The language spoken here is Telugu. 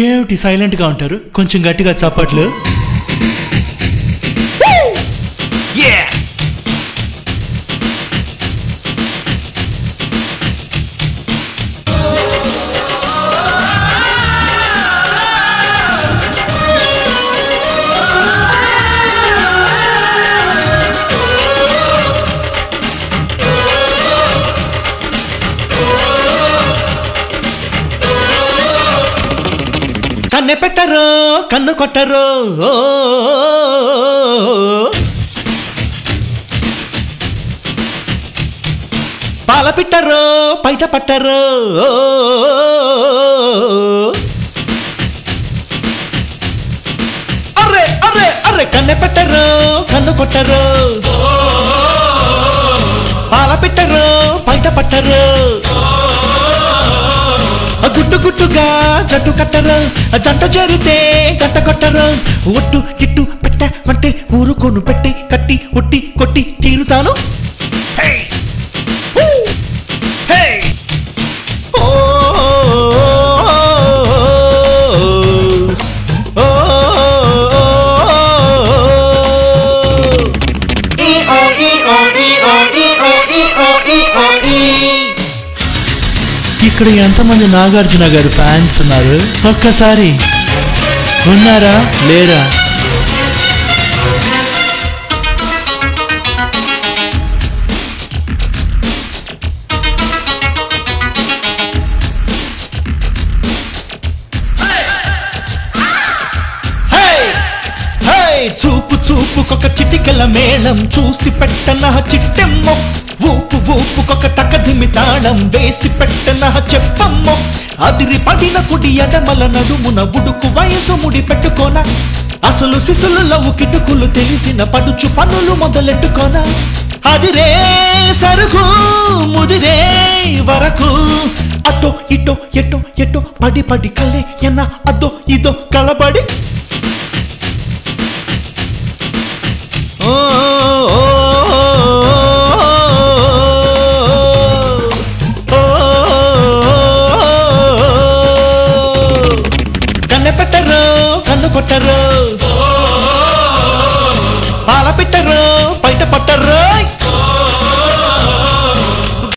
ఏమిటి సైలెంట్ గా ఉంటారు? కొంచెం గట్టిగా చప్పట్లు. కన్నె పెట్టరు కన్ను కొట్టరు, పాల పిట్టరు పైట పట్టరు, అర్రే అర్రే అర్రే కన్నె పెట్టరు కన్ను కొట్టరు, పాల పిట్టరు పైట పట్టరు, గుట్టు గుట్టుగా జట్టు కట్టరు, జంట చేరితే గంట కొట్టరు, ఒట్టు గిట్టు పెట్ట వంటే ఊరుకోను పెట్టి కట్టి ఒట్టి కొట్టి తీరుతాను. ఇక్కడ ఎంతమంది నాగార్జున గారు ఫ్యాన్స్ ఉన్నారు? ఒక్కసారి ఉన్నారా లేరా? చూపు చూపుకొక చిటికల మేళం చూసి పెట్టన చిట్టెమ్మో, ఊపు ఊపుకొక తకధిమి తాళం వేసి పెట్టన చెప్పమ్మో, అదిరి పడిన కుడి ఎడమల నడుమున ఉడుకు వయసు ముడి పెట్టుకోన, అసలు శిశులలో కిటుకులు తెలిసిన పడుచు పనులు మొదలెట్టుకోన, అదిరే సరుకు ముదిరే వరకు అటో ఇటో ఎటో ఎటో పడి పడి కలే ఎన్న అదో ఇదో కలబడి కన్నె పెట్టరు కన్ను కొట్టరు, పాల పిట్టరు పైట పట్టరు.